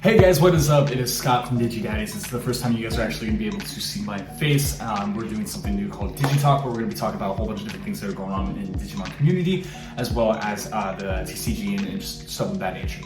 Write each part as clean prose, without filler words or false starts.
Hey guys, what is up? It is Scott from DigiDaddies. This is the first time you guys are actually going to be able to see my face. We're doing something new called Digi-Talk, where we're going to be talking about a whole bunch of different things that are going on in the Digimon community, as well as the TCG and just stuff of that nature.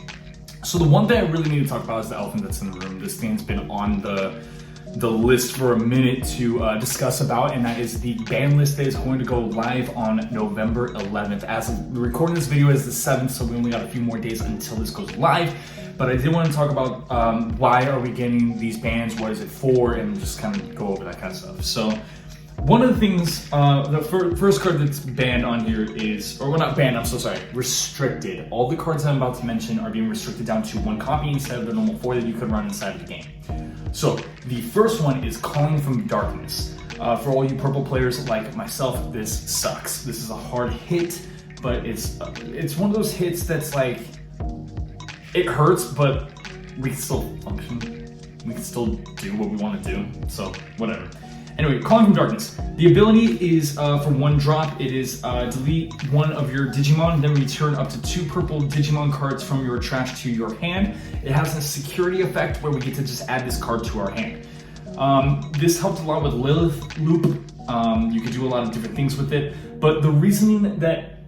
So the one thing I really need to talk about is the elephant that's in the room. This thing's been on the list for a minute to discuss about, and that is the ban list that is going to go live on November 11th. As of the recording this video is the 7th, so we only got a few more days until this goes live. But I did want to talk about why are we getting these bans, what is it for, and just kind of go over that kind of stuff. So one of the things, the first card that's banned on here is, or well, not banned, I'm so sorry, restricted. All the cards I'm about to mention are being restricted down to 1 copy instead of the normal 4 that you could run inside of the game. So the first one is Calling from Darkness. For all you purple players like myself, this sucks. This is a hard hit, but it's one of those hits that's like, it hurts, but we can still function. We can still do what we want to do, so whatever. Anyway, Calling from Darkness. The ability is for 1 drop. It is delete 1 of your Digimon, then return up to 2 purple Digimon cards from your trash to your hand. It has a security effect where we get to just add this card to our hand. This helped a lot with Lilith Loop. You could do a lot of different things with it, but the reasoning that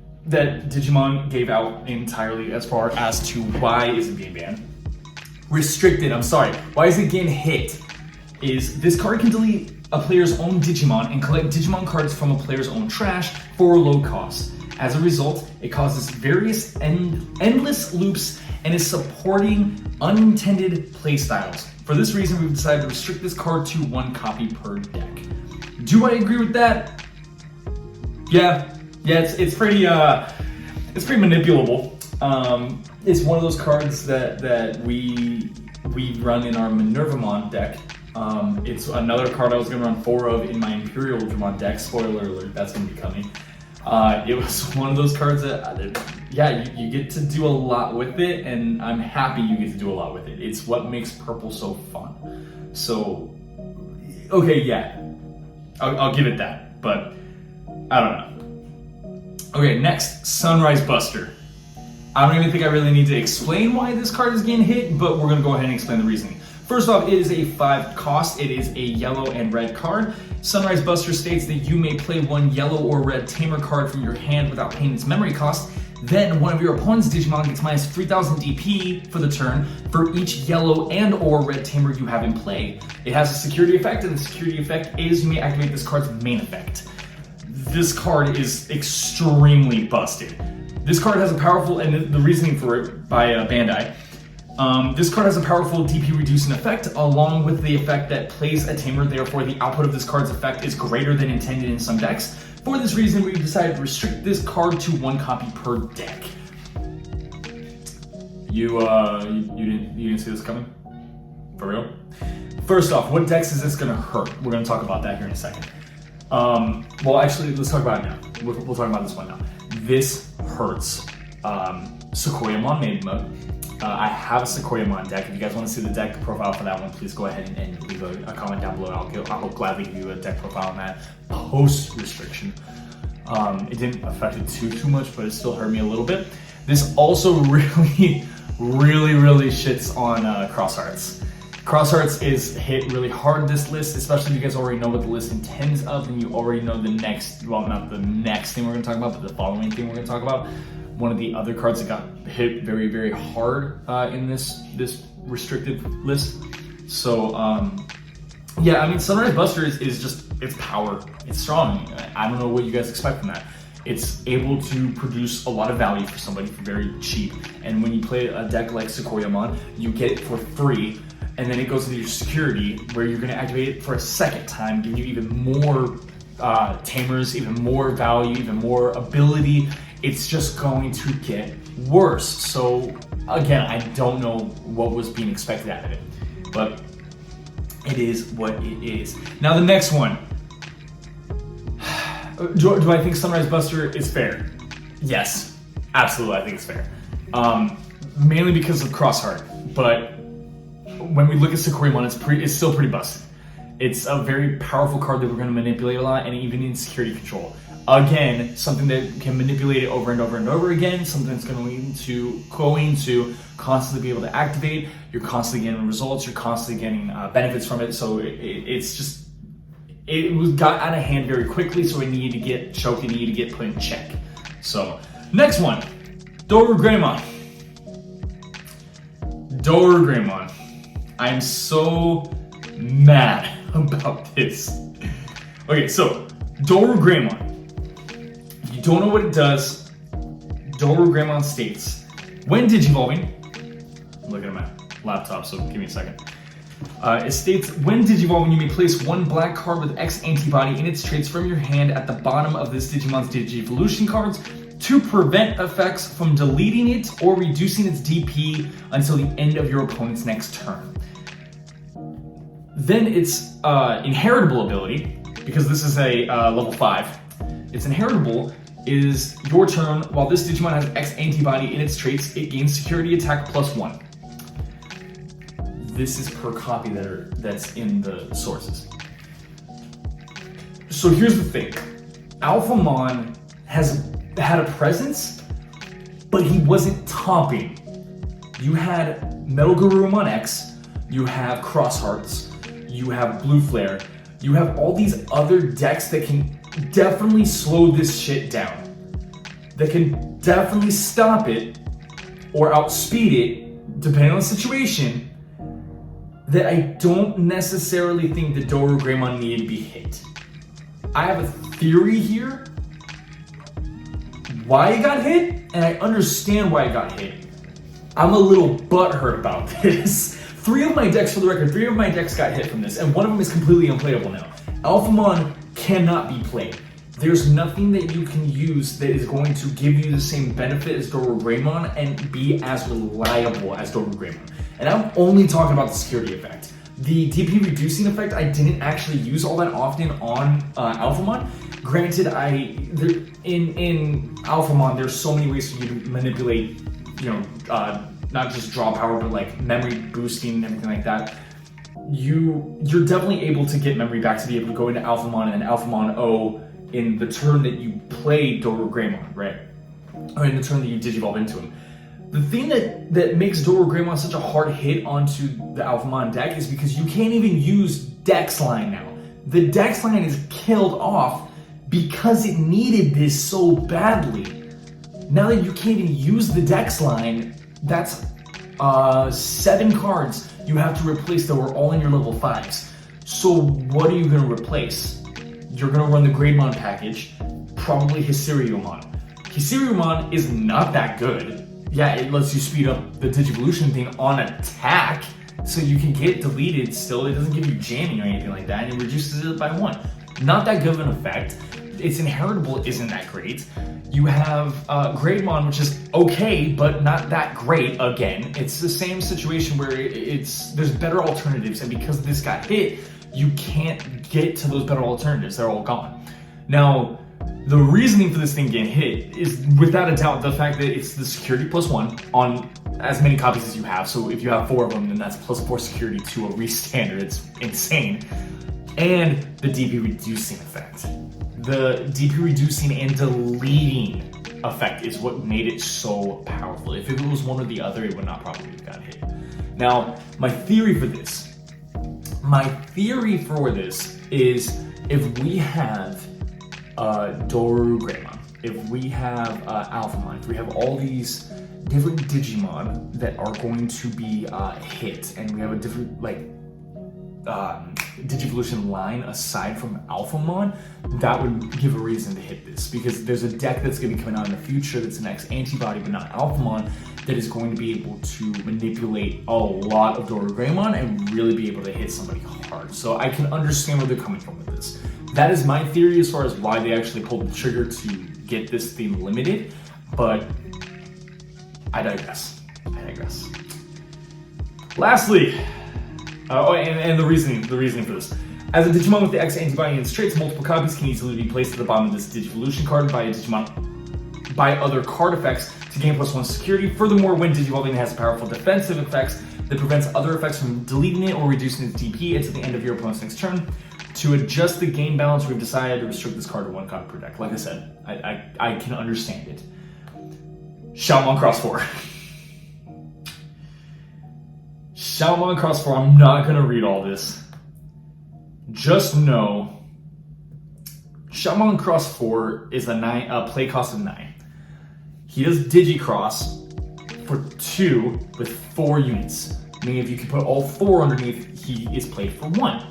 Digimon gave out entirely as far as to why is it being banned, restricted, I'm sorry, why is it getting hit, is this card can delete a player's own Digimon and collect Digimon cards from a player's own trash for a low cost. As a result, it causes various endless loops and is supporting unintended playstyles. For this reason, we've decided to restrict this card to 1 copy per deck. Do I agree with that? Yeah, it's pretty manipulable. It's one of those cards that we run in our Minervamon deck. It's another card I was gonna run 4 of in my Imperial Dramon deck. Spoiler alert, that's gonna be coming. It was one of those cards that, you get to do a lot with it, and I'm happy you get to do a lot with it. It's what makes purple so fun. So, okay, yeah, I'll give it that, but I don't know. Okay, next, Sunrise Buster. I don't even think I really need to explain why this card is getting hit, but we're gonna go ahead and explain the reasoning. First off, it is a 5 cost. It is a yellow and red card. Sunrise Buster states that you may play 1 yellow or red Tamer card from your hand without paying its memory cost. Then one of your opponent's Digimon gets minus 3000 DP for the turn for each yellow and or red Tamer you have in play. It has a security effect, and the security effect is you may activate this card's main effect. This card is extremely busted. This card has a powerful, and the reasoning for it by Bandai, this card has a powerful DP reducing effect, along with the effect that plays a Tamer, therefore the output of this card's effect is greater than intended in some decks. For this reason, we decided to restrict this card to 1 copy per deck. You didn't see this coming? For real? First off, what decks is this gonna hurt? We're gonna talk about that here in a second. Well, actually, let's talk about it now. We'll talk about this one now. This hurts. Sequoiamon main mode. I have a Sequoiamon deck. If you guys want to see the deck profile for that one, please go ahead and leave a comment down below. I'll gladly give you a deck profile on that post-restriction. It didn't affect it too much, but it still hurt me a little bit. This also really shits on Cross Hearts. Cross Hearts is hit really hard this list, especially if you guys already know what the list intends of, and you already know the next, well, not the next thing we're going to talk about, but the following thing we're going to talk about. One of the other cards that got hit very hard in this restricted list. So, yeah, I mean, Sunrise Buster is just, it's power. It's strong. I don't know what you guys expect from that. It's able to produce a lot of value for somebody for very cheap. And when you play a deck like Sequoiamon, you get it for free. And then it goes into your security, where you're going to activate it for a second time, give you even more Tamers, even more value, even more ability. It's just going to get worse. So again, I don't know what was being expected out of it, but it is what it is. Now the next one. Do I think Sunrise Buster is fair? Yes, absolutely, I think it's fair. Mainly because of Crossheart, but when we look at Sequoiamon, it's still pretty busted. It's a very powerful card that we're going to manipulate a lot, and even in security control. Again, something that can manipulate it over and over and over again, something that's going to constantly be able to activate. You're constantly getting results, you're constantly getting benefits from it. So it got out of hand very quickly, so it needed to get choked, it needed to get put in check. So, next one, Dorugreymon. I'm so mad about this. Okay, so Dorugreymon. If you don't know what it does, Dorugreymon states, when digivolving, I'm looking at my laptop, so give me a second. It states, when digivolving, you may place one black card with X antibody in its traits from your hand at the bottom of this Digimon's Digivolution cards to prevent effects from deleting it or reducing its DP until the end of your opponent's next turn. Then its inheritable ability, because this is a level 5, its inheritable is your turn. While this Digimon has X antibody in its traits, it gains security attack +1. This is per copy that's in the sources. So here's the thing. Alphamon has had a presence, but he wasn't topping. You had Metal Garurumon X, you have Cross Hearts, you have Blue Flare, you have all these other decks that can definitely slow this shit down. That can definitely stop it or outspeed it, depending on the situation, that I don't necessarily think the Dorugreymon needed to be hit. I have a theory here why it got hit, and I understand why it got hit. I'm a little butthurt about this. 3 of my decks, for the record, 3 of my decks got hit from this, and one of them is completely unplayable now. Alphamon cannot be played. There's nothing that you can use that is going to give you the same benefit as Dorugreymon and be as reliable as Dorugreymon. And I'm only talking about the security effect. The DP reducing effect, I didn't actually use all that often on Alphamon. Granted, in Alphamon, there's so many ways for you to manipulate, not just draw power, but like memory boosting and everything like that. You're definitely able to get memory back to be able to go into Alphamon and then Alphamon O in the turn that you play Dorugreymon, right? Or in the turn that you digivolve into him. The thing that makes Dorugreymon such a hard hit onto the Alphamon deck is because you can't even use Dex Line now. The Dex Line is killed off because it needed this so badly. Now that you can't even use the Dex Line, that's 7 cards you have to replace that were all in your level 5s. So what are you going to replace? You're going to run the Greymon package, probably Hysteriumon. Hysteriumon is not that good. Yeah, it lets you speed up the Digivolution thing on attack, so you can get deleted still. It doesn't give you jamming or anything like that, and it reduces it by 1. Not that good of an effect. Its inheritable isn't that great. You have Greymon, which is okay, but not that great. Again, it's the same situation where there's better alternatives, and because this got hit, you can't get to those better alternatives. They're all gone. Now, the reasoning for this thing getting hit is, without a doubt, the fact that it's the security +1 on as many copies as you have. So if you have 4 of them, then that's +4 security to a re-standard. It's insane. And the DP reducing effect. The DP reducing and deleting effect is what made it so powerful. If it was one or the other, it would not probably have got hit. Now, my theory for this is if we have Dorugreymon, if we have Alphamon, if we have all these different Digimon that are going to be hit, and we have a different Digivolution line aside from Alphamon, that would give a reason to hit this, because there's a deck that's going to be coming out in the future that's an X antibody but not Alphamon that is going to be able to manipulate a lot of Dorugreymon and really be able to hit somebody hard. So I can understand where they're coming from with this. That is my theory as far as why they actually pulled the trigger to get this thing limited, but I digress. Lastly, and the reasoning for this. As a Digimon with the X antibody in its traits, multiple copies can easily be placed at the bottom of this Digivolution card by a Digimon by other card effects to gain +1 security. Furthermore, when Digivolving, it has powerful defensive effects that prevents other effects from deleting it or reducing its DP until the end of your opponent's next turn. To adjust the game balance, we've decided to restrict this card to 1 copy per deck. Like I said, I can understand it. Shaman Cross 4. Shaman Cross 4, I'm not going to read all this. Just know, Shaman Cross 4 is a play cost of 9. He does Digi-Cross for 2 with 4 units. Meaning if you can put all 4 underneath, he is played for 1.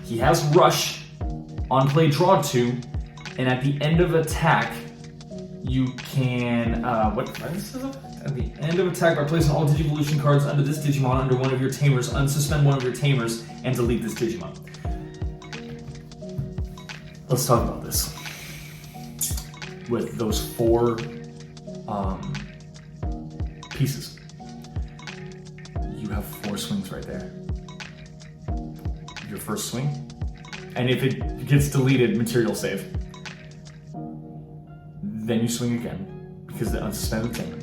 He has Rush, on play draw 2, and at the end of attack, you can, At the end of attack, by placing all Digivolution cards under this Digimon under one of your tamers, unsuspend one of your tamers, and delete this Digimon. Let's talk about this. With those 4 pieces, you have 4 swings right there. Your first swing, and if it gets deleted, material save. Then you swing again because it unsuspended the tamer.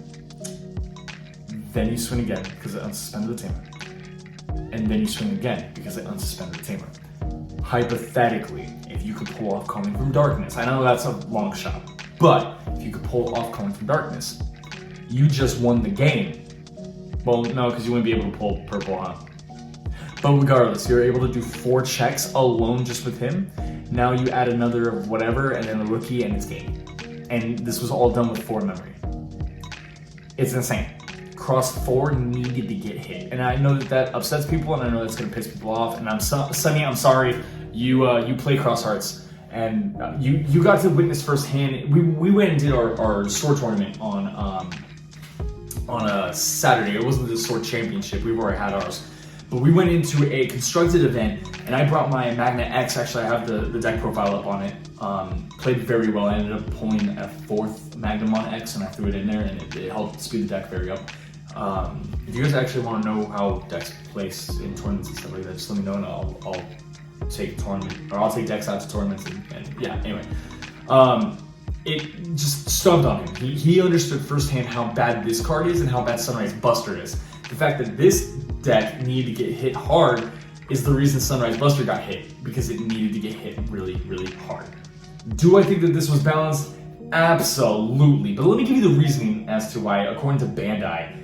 Then you swing again because it unsuspended the tamer. And then you swing again because it unsuspended the tamer. Hypothetically, if you could pull off Calling from Darkness, I know that's a long shot, but if you could pull off Calling from Darkness, you just won the game. Well, no, because you wouldn't be able to pull purple, huh? But regardless, you're able to do 4 checks alone just with him. Now you add another of whatever, and then a rookie, and it's game. And this was all done with 4 memory. It's insane. Cross 4 needed to get hit. And I know that upsets people, and I know that's going to piss people off. And Sunny, I'm sorry. You play Cross Hearts, and you got to witness firsthand. We went and did our sword tournament on a Saturday. It wasn't the sword championship. We've already had ours. But we went into a constructed event, and I brought my Magna X. Actually, I have the deck profile up on it. Played very well. I ended up pulling a 4th Magnamon X, and I threw it in there, and it helped speed the deck very up. If you guys actually want to know how decks place in tournaments and stuff like that, just let me know, and I'll take decks out to tournaments, and yeah. Anyway, it just stumped on him. He understood firsthand how bad this card is and how bad Sunrise Buster is. The fact that this deck needed to get hit hard is the reason Sunrise Buster got hit, because it needed to get hit really, really hard. Do I think that this was balanced? Absolutely. But let me give you the reasoning as to why, according to Bandai.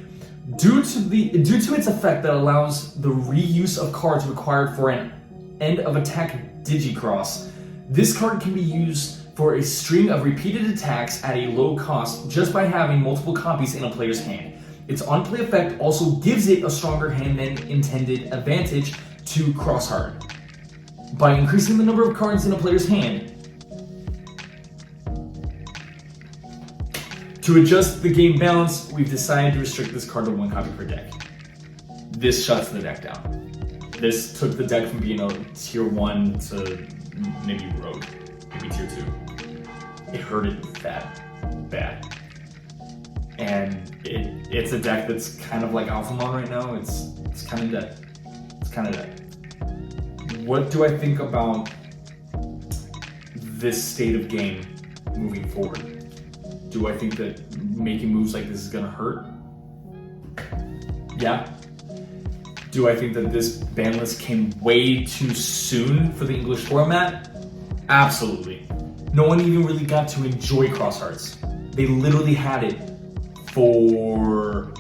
Due to its effect that allows the reuse of cards required for an end of attack Digi-Cross, this card can be used for a string of repeated attacks at a low cost just by having multiple copies in a player's hand. Its on-play effect also gives it a stronger hand than intended advantage to Cross Hard. By increasing the number of cards in a player's hand, to adjust the game balance, we've decided to restrict this card to 1 copy per deck. This shuts the deck down. This took the deck from being a tier 1 to maybe rogue, maybe tier 2. It hurt it that bad. And it's a deck that's kind of like Alphamon right now. It's kind of dead. It's kind of dead. What do I think about this state of game moving forward? Do I think that making moves like this is gonna hurt? Yeah. Do I think that this ban list came way too soon for the English format? Absolutely. No one even really got to enjoy Cross Hearts. They literally had it for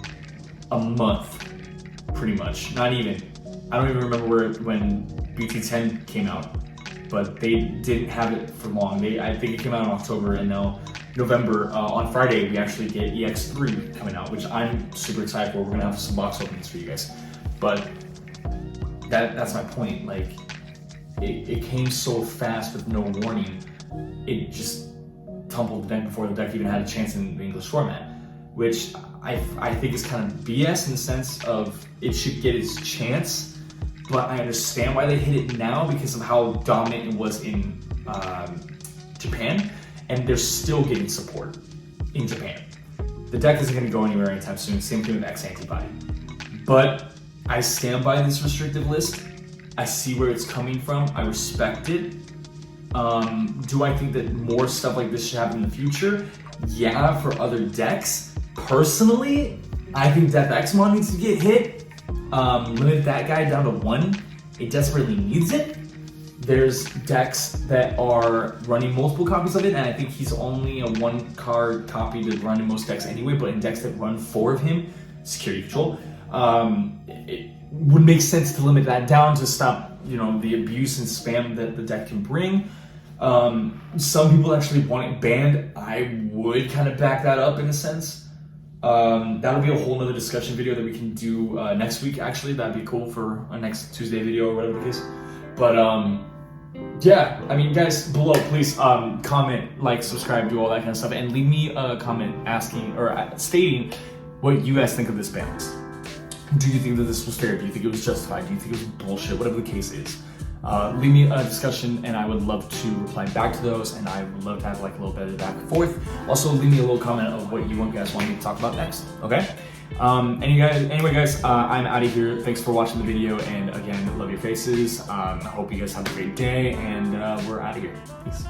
a month, pretty much. Not even. I don't even remember when BT10 came out, but they didn't have it for long. I think it came out in October, and now November, on Friday, we actually get EX3 coming out, which I'm super excited for. We're gonna have some box openings for you guys. But that's my point. Like, it came so fast with no warning. It just tumbled the deck before the deck even had a chance in the English format, which I think is kind of BS in the sense of it should get its chance, but I understand why they hit it now because of how dominant it was in Japan, and they're still getting support in Japan. The deck isn't going to go anywhere anytime soon. Same thing with X Antibody. But I stand by this restrictive list. I see where it's coming from. I respect it. Do I think that more stuff like this should happen in the future? Yeah, for other decks. Personally, I think Death Xmon needs to get hit. Limit that guy down to 1. It desperately needs it. there's decks that are running multiple copies of it, and I think he's only a 1-card copy to run in most decks anyway, but in decks that run 4 of him, security control, it would make sense to limit that down to stop, you know, the abuse and spam that the deck can bring. Some people actually want it banned. I would kind of back that up in a sense. That'll be a whole nother discussion video that we can do next week, actually. That'd be cool for a next Tuesday video or whatever the case. But yeah, I mean, guys, below, please comment, like, subscribe, do all that kind of stuff, and leave me a comment asking or stating what you guys think of this ban list. Do you think that this was fair? Do you think it was justified? Do you think it was bullshit? Whatever the case is. Leave me a discussion, and I would love to reply back to those, and I would love to have like a little bit of back and forth. Also, leave me a little comment of what you guys want me to talk about next, okay? Anyway, guys, I'm out of here. Thanks for watching the video, and again, love your faces. I hope you guys have a great day, and we're out of here. Peace.